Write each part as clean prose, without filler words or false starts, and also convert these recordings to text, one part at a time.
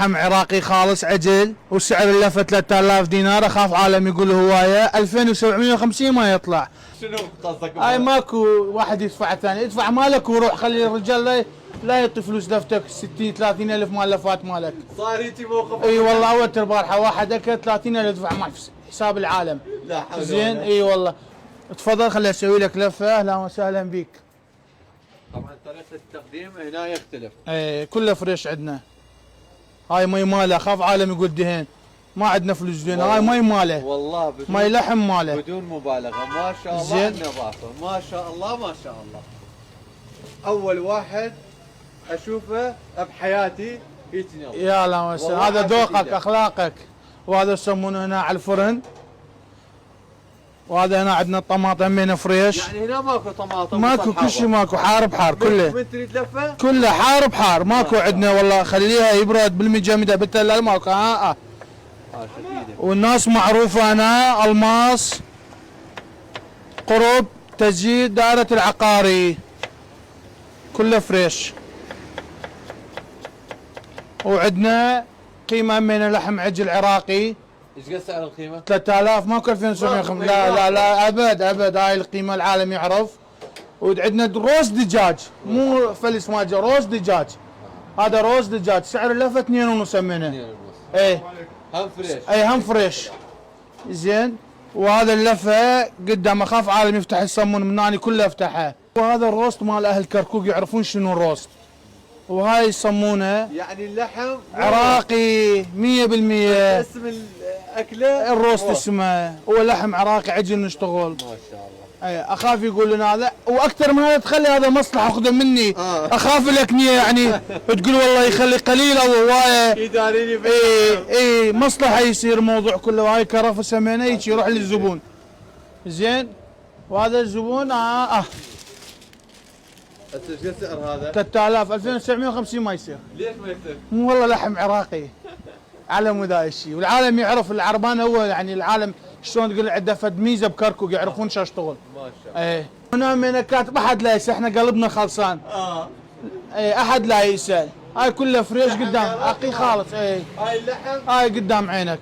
لحم عراقي خالص عجل وسعر اللفه 3000 دينار. اخاف عالم يقول هوايه 2750 ما يطلع. شنو قصدك؟ هاي ماكو واحد يدفع ثاني، ادفع مالك وروح خلي الرجال لا يعطي فلوس لفتك 60 30 الف مال لفات مالك. صار هيجي موقف. اي والله اوتر بارحه واحد اكل 30 الف دفع معك حساب العالم. لا حول. زين اي والله. تفضل خلي اسوي لك لفه. اهلا وسهلا بيك. طبعا طريقه التقديم هنا يختلف. اي كله فريش عندنا. هاي مي ماله اخاف عالم يقول دهين. ما عندنا فلوس زين. هاي مي ماله والله بدون مي لحم ماله بدون مبالغه. ما شاء الله زين. النظافه. ما شاء الله ما شاء الله. اول واحد اشوفه بحياتي يتنظف. يا لا وسهلا. والله هذا ذوقك حاجة اخلاقك. وهذا يسمونه هنا على الفرن. وهذا هنا عندنا الطماطم من فريش. يعني هنا ماكو طماطم. ماكو كل شيء ماكو. حار بحار كله. من تريد لفه؟ كله حار بحار. ماكو عندنا والله. خليها يبرد بالمجمده بالتلال ماكو. شديده. والناس معروفه هنا الماس قرب تسجيل دائره العقاري. كله فريش. وعندنا قيمه من لحم عجل عراقي. ايش قد سعر القيمه؟ 3000 ماكو 2750. لا ابد هاي القيمه العالم يعرف. وعندنا روز دجاج مو فلس ماجه روز دجاج. هذا روز دجاج سعر اللفه 2.5 منه. 2.5. ايه هم فريش. اي هم فريش. زين. وهذا اللفه قدام اخاف عالم يفتح الصمون من هاني كله افتحه. وهذا الروست مال اهل كركوك يعرفون شنو الروست. وهاي يسمونه يعني اللحم عراقي 100%. اسم الاكله الروست اسمه هو لحم عراقي عجل نشتغل. ما شاء الله. اي اخاف يقول لنا هذا واكثر من هذا تخلي هذا مصلحه خذه مني. اخاف لك نيه يعني تقول والله يخلي قليل او هوايه. يداريني اي مصلحه يصير الموضوع كله. وهاي كرفه سمينه يجي يروح للزبون. زين. وهذا الزبون ايش قد سعر هذا؟ 3000 2750 ما يصير. ليش ما يصير؟ مو والله لحم عراقي علم وذا الشيء. والعالم يعرف العربان هو يعني العالم شلون تقول عنده فد ميزه بكركوك يعرفون شو اشتغل. ما شاء الله. ايه هنا من كاتب احد لا يسال. احنا قلبنا خلصان. ايه احد لا يسال. هاي كلها فريش قدام اقي خالص. ايه هاي اللحم هاي قدام عينك.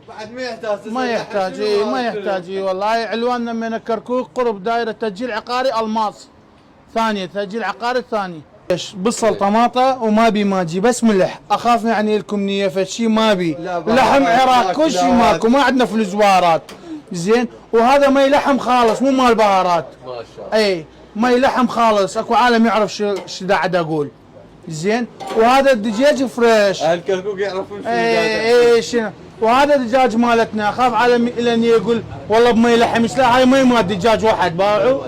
بعد ما يحتاج ما يحتاج. اي ما يحتاج. اي والله. هاي عنواننا من كركوك قرب دائره تسجيل عقاري الماس ثانيه. تسجيل عقاري الثاني. بصل طماطه وما بي ماجي بس ملح. اخاف يعني لكم نيه فشي ما بي. لحم عراق كل شيء ماكو. ما عندنا فلوس بهارات. زين. وهذا مي لحم خالص مو مال بهارات. ما شاء الله. اي مي لحم خالص. اكو عالم يعرف شو قاعد اقول. زين. وهذا الدجاج فريش. اهل كركوك يعرفون شو اي شنو. وهذا دجاج مالتنا. اخاف عالم لاني يقول والله بمي لحم. لا هاي مي مال دجاج واحد باعوا.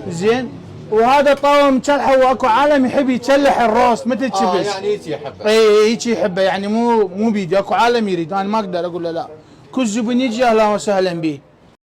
زين. وهذا طاوه مشلحه. واكو عالم يحب يشلح الروست مثل كبس. يعني هيك يحبه. اي هيك يحبه يعني مو بيدي. اكو عالم يريد. انا ما اقدر اقول له لا. كل زبون يجي اهلا وسهلا به.